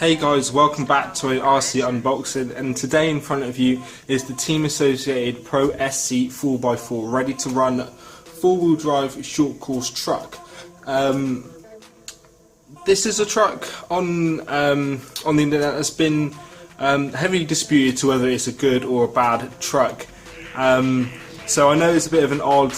Hey guys, welcome back to an RC unboxing, and today in front of you is the Team Associated Pro SC 4x4 ready to run four-wheel drive short course truck. This is a truck on the internet that's been heavily disputed to whether it's a good or a bad truck. So I know it's a bit of an odd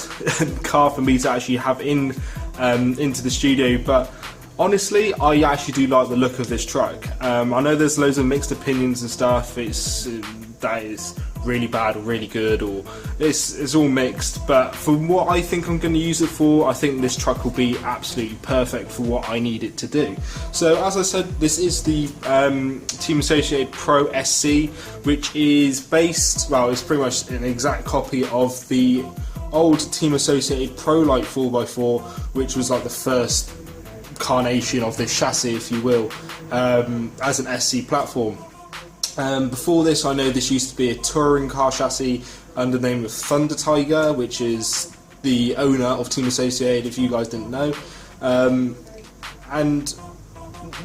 car for me to actually have into the studio, but honestly, I actually do like the look of this truck. I know there's loads of mixed opinions and stuff. That is really bad or really good, or it's all mixed. But for what I think I'm going to use it for, I think this truck will be absolutely perfect for what I need it to do. So as I said, this is the Team Associated Pro SC, which is based, well, it's pretty much an exact copy of the old Team Associated Pro Light 4x4, which was like the first incarnation of this chassis, if you will, as an SC platform. Before this, I know this used to be a touring car chassis under the name of Thunder Tiger, which is the owner of Team Associated, if you guys didn't know. And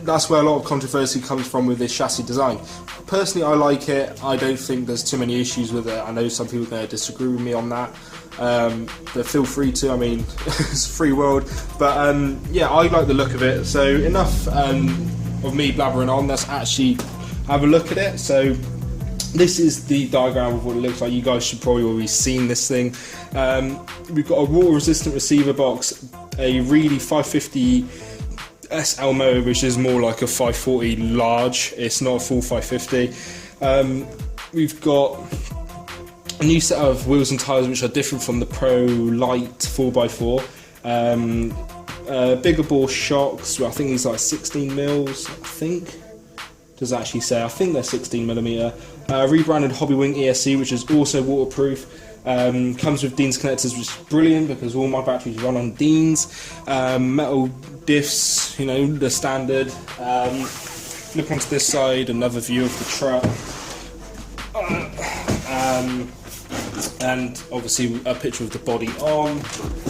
that's where a lot of controversy comes from with this chassis design. Personally, I like it. I don't think there's too many issues with it. I know some people are going to disagree with me on that. But feel free to, I mean, it's a free world. But yeah, I like the look of it. So enough of me blabbering on, let's actually have a look at it. So this is the diagram of what it looks like. You guys should probably already seen this thing. We've got a water resistant receiver box, a really 550 SL motor, which is more like a 540 large. It's not a full 550. We've got a new set of wheels and tyres which are different from the Pro Light 4x4. Bigger bore shocks. Well, I think these are like 16 mils. I think. Does it actually say? I think they're 16mm. Rebranded Hobbywing ESC, which is also waterproof. Comes with Dean's connectors, which is brilliant because all my batteries run on Dean's. Metal diffs, you know, the standard. Look onto this side, another view of the truck. And obviously a picture of the body on,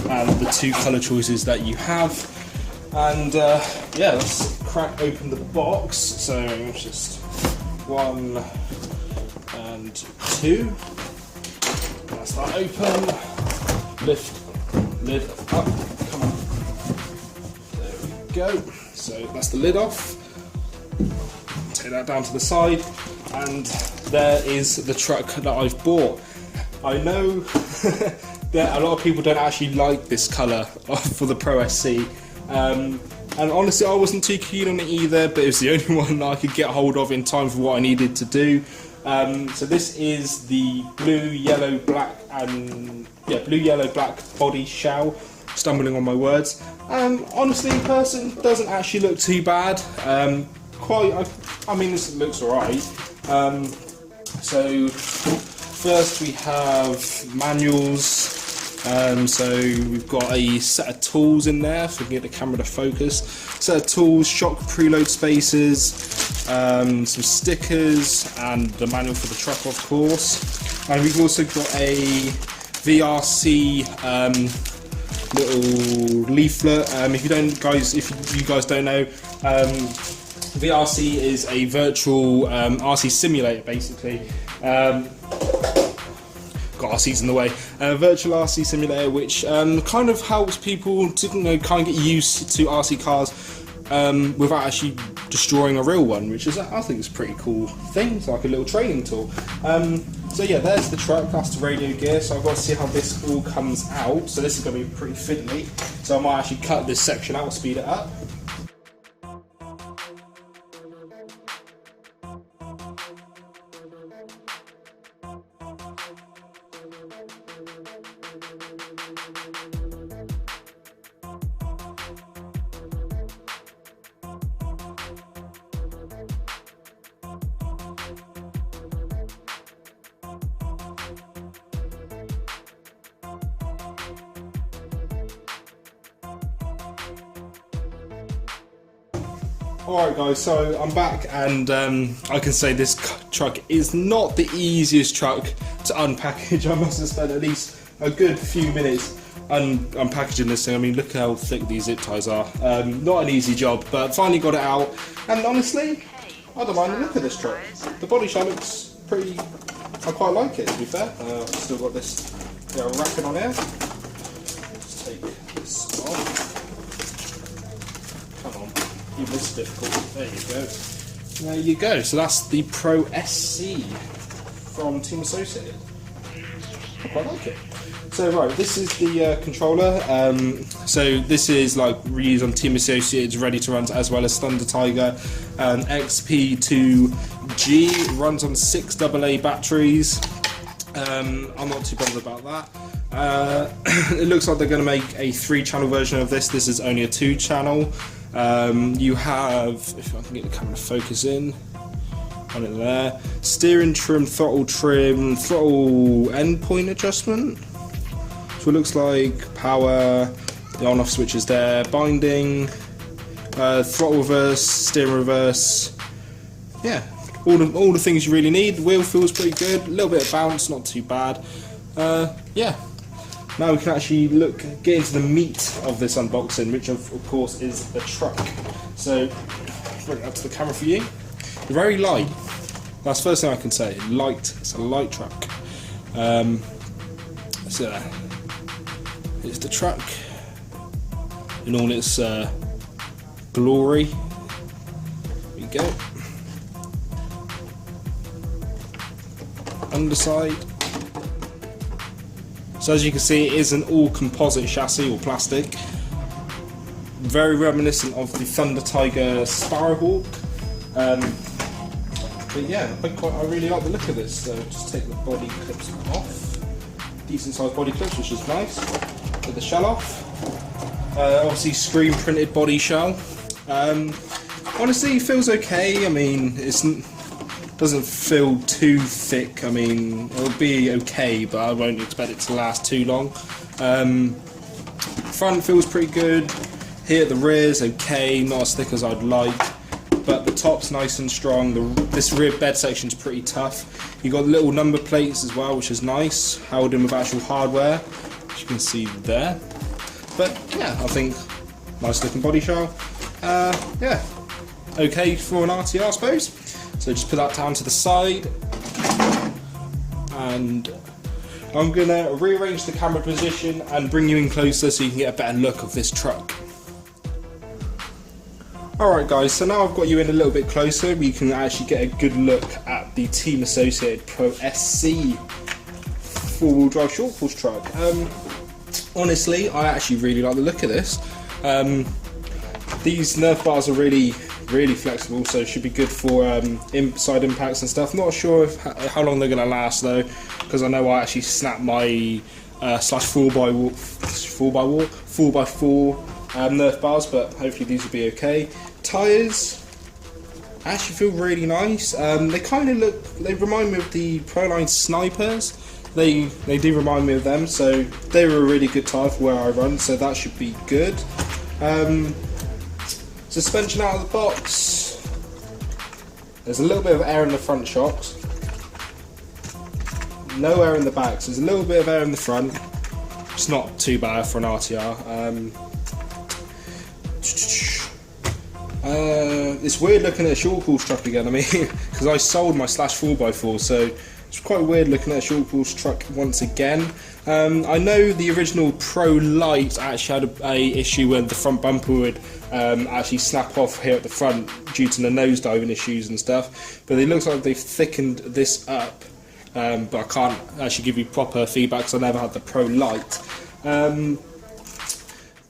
and the two colour choices that you have. And yeah, let's crack open the box. So just 1 and 2. That's that open. Lift lid up. Come on. There we go. So that's the lid off. Take that down to the side, and there is the truck that I've bought. I know that a lot of people don't actually like this colour for the Pro SC, and honestly I wasn't too keen on it either, but it was the only one that I could get hold of in time for what I needed to do. So this is the blue, yellow, black, and blue, yellow, black body shell. Stumbling on my words. Honestly, in person, doesn't actually look too bad. I mean, this looks alright. So first we have manuals. So we've got a set of tools in there, if we can get the camera to focus. Set of tools, shock preload spacers, some stickers, and the manual for the truck, of course. And we've also got a VRC little leaflet. If you guys don't know, VRC is a virtual RC simulator, basically. Got RCs in the way. Virtual RC simulator, which kind of helps people to kind of get used to RC cars without actually destroying a real one, which is, I think, is a pretty cool thing. It's like a little training tool. So yeah, there's the truck. That's the radio gear. So I've got to see how this all comes out. So this is going to be pretty fiddly. So I might actually cut this section out, speed it up. Alright guys, so I'm back, and I can say this truck is not the easiest truck to unpackage. I must have spent at least a good few minutes unpackaging this thing. I mean, look how thick these zip ties are. Not an easy job, but finally got it out, and honestly, I don't mind the look of this truck. The body shell looks pretty, I quite like it to be fair. I've still got this wrapping on here. Let's take this off. Come on, even this is difficult. There you go. There you go. So that's the Pro SC from Team Associated. I quite like it. So right, this is the controller. So this is like reused on Team Associated, ready to run as well as Thunder Tiger. XP2G runs on 6 AA batteries. I'm not too bothered about that. It looks like they're going to make a 3-channel version of this. This is only a 2-channel. You have, if I can get the camera to focus in, on it there. Steering trim, throttle endpoint adjustment. So it looks like power, the on-off switch is there, binding, throttle reverse, steering reverse. Yeah, all the things you really need. The wheel feels pretty good, a little bit of bounce, not too bad. Yeah. Now we can actually get into the meat of this unboxing, which of course is the truck. So, bring it up to the camera for you. Very light. That's the first thing I can say. Light. It's a light truck. So, here's the truck in all its glory. Here we go. Underside. So as you can see, it is an all composite chassis or plastic. Very reminiscent of the Thunder Tiger Sparrowhawk. But yeah, I really like the look of this. So just take the body clips off. Decent sized body clips, which is nice. Get the shell off. Obviously screen printed body shell. Honestly, it feels okay. I mean, doesn't feel too thick. I mean, it'll be okay, but I won't expect it to last too long. Front feels pretty good. Here at the rear is okay, not as thick as I'd like, but the top's nice and strong. This rear bed section is pretty tough. You've got little number plates as well, which is nice, held in with actual hardware, as you can see there. But yeah, I think nice looking body shell. Yeah, okay for an RTR, I suppose. So just put that down to the side, and I'm going to rearrange the camera position and bring you in closer so you can get a better look of this truck. Alright guys, so now I've got you in a little bit closer, we can actually get a good look at the Team Associated Pro SC 4-wheel drive short course truck. Honestly, I actually really like the look of this. These Nerf bars are really flexible, so it should be good for inside impacts and stuff. Not sure how long they're going to last though, because I know I actually snapped my slash 4x4 Nerf bars, but hopefully these will be okay. Tyres actually feel really nice. They kind of they remind me of the Proline Snipers. They do remind me of them, so they were a really good tyre for where I run, so that should be good. Suspension out of the box. There's a little bit of air in the front shocks. No air in the back, so there's a little bit of air in the front. It's not too bad for an RTR. It's weird looking at a short course truck again, I mean, because I sold my slash 4x4, so it's quite weird looking at a short course truck once again. I know the original Pro Light actually had a issue when the front bumper would actually snap off here at the front due to the nosediving issues and stuff, but it looks like they've thickened this up, but I can't actually give you proper feedback because I never had the Pro Light.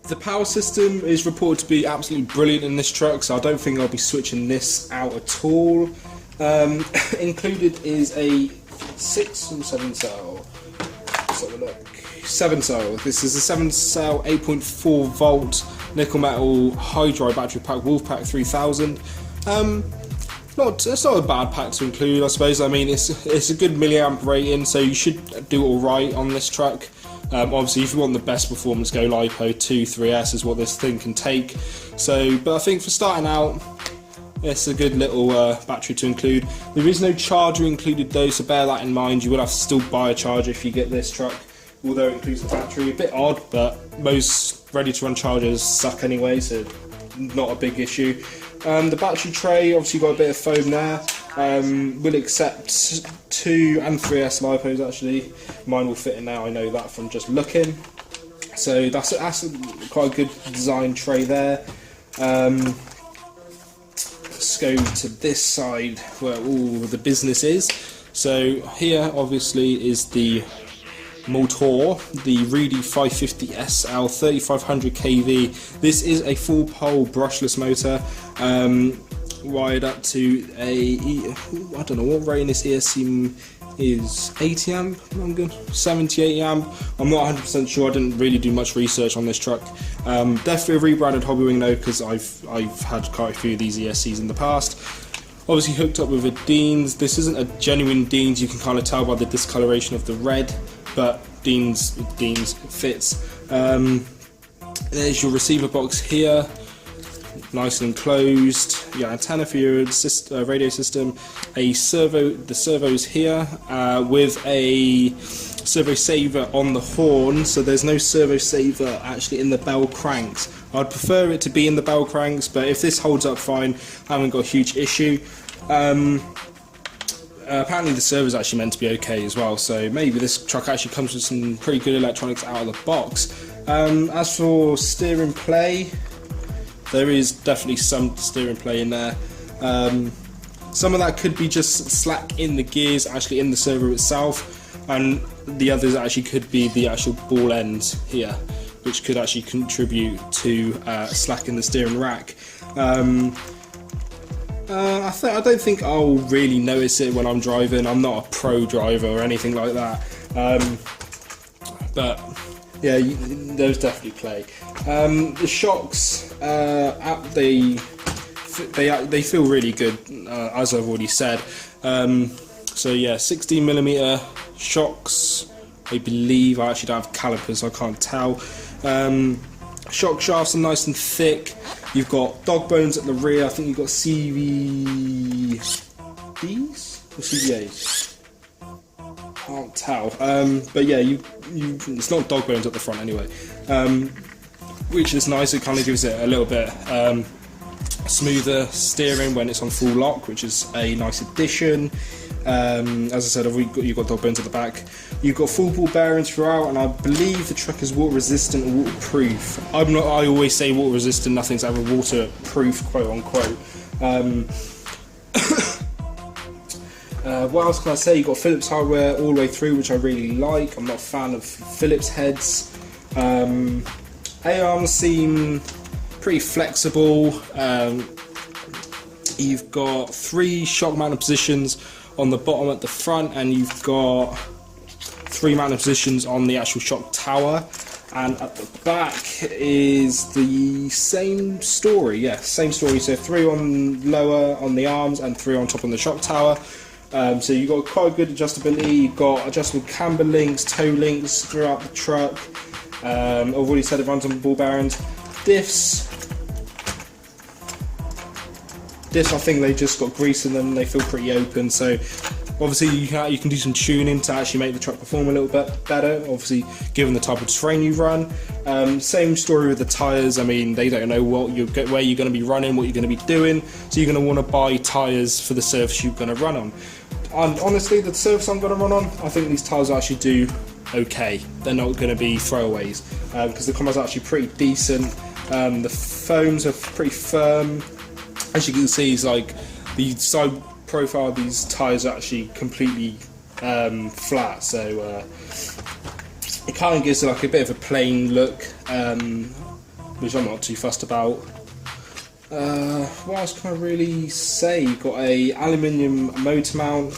The power system is reported to be absolutely brilliant in this truck, so I don't think I'll be switching this out at all. Included is a 6 or 7 cell. Let's have a look. 7 cell. This is a 7 cell 8.4 volt nickel metal hydride battery pack, Wolfpack 3000. It's not a bad pack to include, I suppose. I mean, it's a good milliamp rating, so you should do all right on this truck. Obviously, if you want the best performance, go LiPo 2-3S is what this thing can take. So, but I think for starting out, it's a good little battery to include. There is no charger included though, so bear that in mind. You will have to still buy a charger if you get this truck, although it includes the battery. A bit odd, but most ready-to-run chargers suck anyway, so not a big issue. The battery tray, obviously got a bit of foam there. Will accept 2 and 3S lipos actually. Mine will fit in there, I know that from just looking. So that's quite a good design tray there. Let's go to this side where all the business is. So here obviously is the motor, the Reedy 550 SL 3500 kV. This is a full pole brushless motor, wired up to a, I don't know what rating this ESC is, 80 amp, I'm good, 70, 80 amp. I'm not 100% sure, I didn't really do much research on this truck. Definitely a rebranded Hobbywing though, because I've had quite a few of these ESCs in the past. Obviously hooked up with a Dean's. This isn't a genuine Dean's, you can kind of tell by the discoloration of the red, but Dean's fits. There's your receiver box here, nice and enclosed. Your antenna for your radio system. The servos here with a servo saver on the horn. So there's no servo saver actually in the bell cranks. I'd prefer it to be in the bell cranks, but if this holds up fine, I haven't got a huge issue. Apparently the servo is actually meant to be okay as well, so maybe this truck actually comes with some pretty good electronics out of the box. As for steering play, there is definitely some steering play in there. Some of that could be just slack in the gears, actually in the servo itself, and the others actually could be the actual ball ends here, which could actually contribute to slack in the steering rack. I don't think I'll really notice it when I'm driving. I'm not a pro driver or anything like that, but yeah, there's definitely play. The shocks, they feel really good, as I've already said. So yeah, 16mm shocks. I believe I actually don't have calipers, so I can't tell. Shock shafts are nice and thick. You've got dog bones at the rear. I think you've got CVBs or CVAs. Can't tell. But yeah, it's not dog bones at the front anyway, which is nice. It kind of gives it a little bit smoother steering when it's on full lock, which is a nice addition. As I said, you've got dog bones at the back. You've got full ball bearings throughout, and I believe the truck is water resistant or waterproof. I always say water resistant, nothing's ever waterproof, quote unquote. What else can I say? You've got Phillips hardware all the way through, which I really like. I'm not a fan of Phillips heads. A-arms seem pretty flexible. You've got 3 shock mounted positions on the bottom at the front, and you've got 3 mounted positions on the actual shock tower, and at the back is the same story. Yeah, same story. So 3 on lower on the arms and 3 on top on the shock tower. So you've got quite good adjustability. You've got adjustable camber links, toe links throughout the truck. I've already said it runs on ball bearings. Diffs, I think they just got grease in them, they feel pretty open, so obviously you can do some tuning to actually make the truck perform a little bit better, obviously given the type of terrain you run. Same story with the tyres. I mean, they don't know where you're going to be running, what you're going to be doing, so you're going to want to buy tyres for the surface you're going to run on. And honestly, the surface I'm going to run on, I think these tyres actually do okay. They're not going to be throwaways, because the compound's actually pretty decent. The foams are pretty firm. As you can see, it's like the side profile of these tyres are actually completely flat, so it kind of gives it like a bit of a plain look, which I'm not too fussed about. What else can I really say? You've got a aluminium motor mount,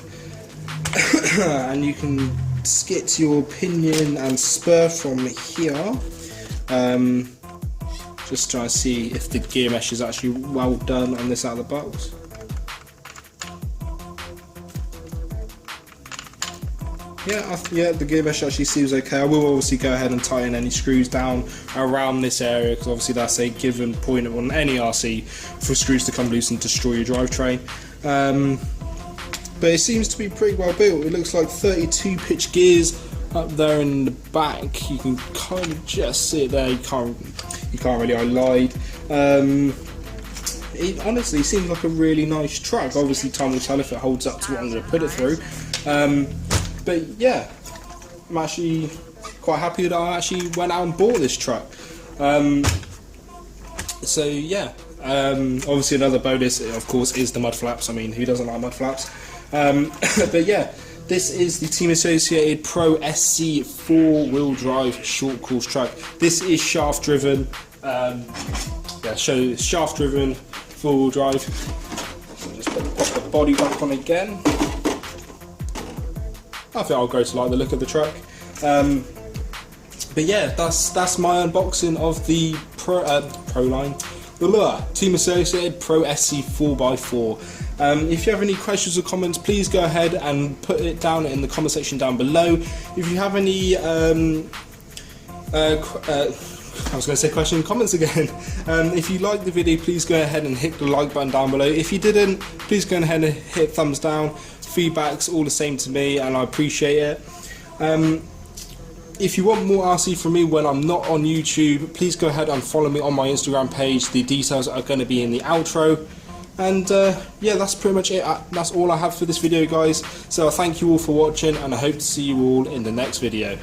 and you can skit your pinion and spur from here. Just trying to see if the gear mesh is actually well done on this out of the box. Yeah, the gear mesh actually seems okay. I will obviously go ahead and tighten any screws down around this area, because obviously that's a given point on any RC for screws to come loose and destroy your drivetrain. But it seems to be pretty well built. It looks like 32 pitch gears up there in the back. You can kind of just see it there. You can't really. I lied. it honestly seems like a really nice truck. Obviously time will tell if it holds up to what I'm going to put it through. But yeah, I'm actually quite happy that I actually went out and bought this truck. So yeah, obviously another bonus of course is the mud flaps. I mean, who doesn't like mud flaps? But yeah, this is the Team Associated Pro SC 4-wheel drive short course truck. This is shaft driven. Yeah, so shaft driven 4-wheel drive. So just pop the body back on again. I think I'll grow to like the look of the truck. But yeah, that's my unboxing of the Team Associated Pro SC 4x4. If you have any questions or comments, please go ahead and put it down in the comment section down below. If you have any I was going to say question and comments again. If you liked the video, please go ahead and hit the like button down below. If you didn't, please go ahead and hit thumbs down. Feedback's all the same to me and I appreciate it. If you want more RC from me when I'm not on YouTube, please go ahead and follow me on my Instagram page. The details are going to be in the outro. And yeah, that's pretty much it. That's all I have for this video, guys. So I thank you all for watching and I hope to see you all in the next video.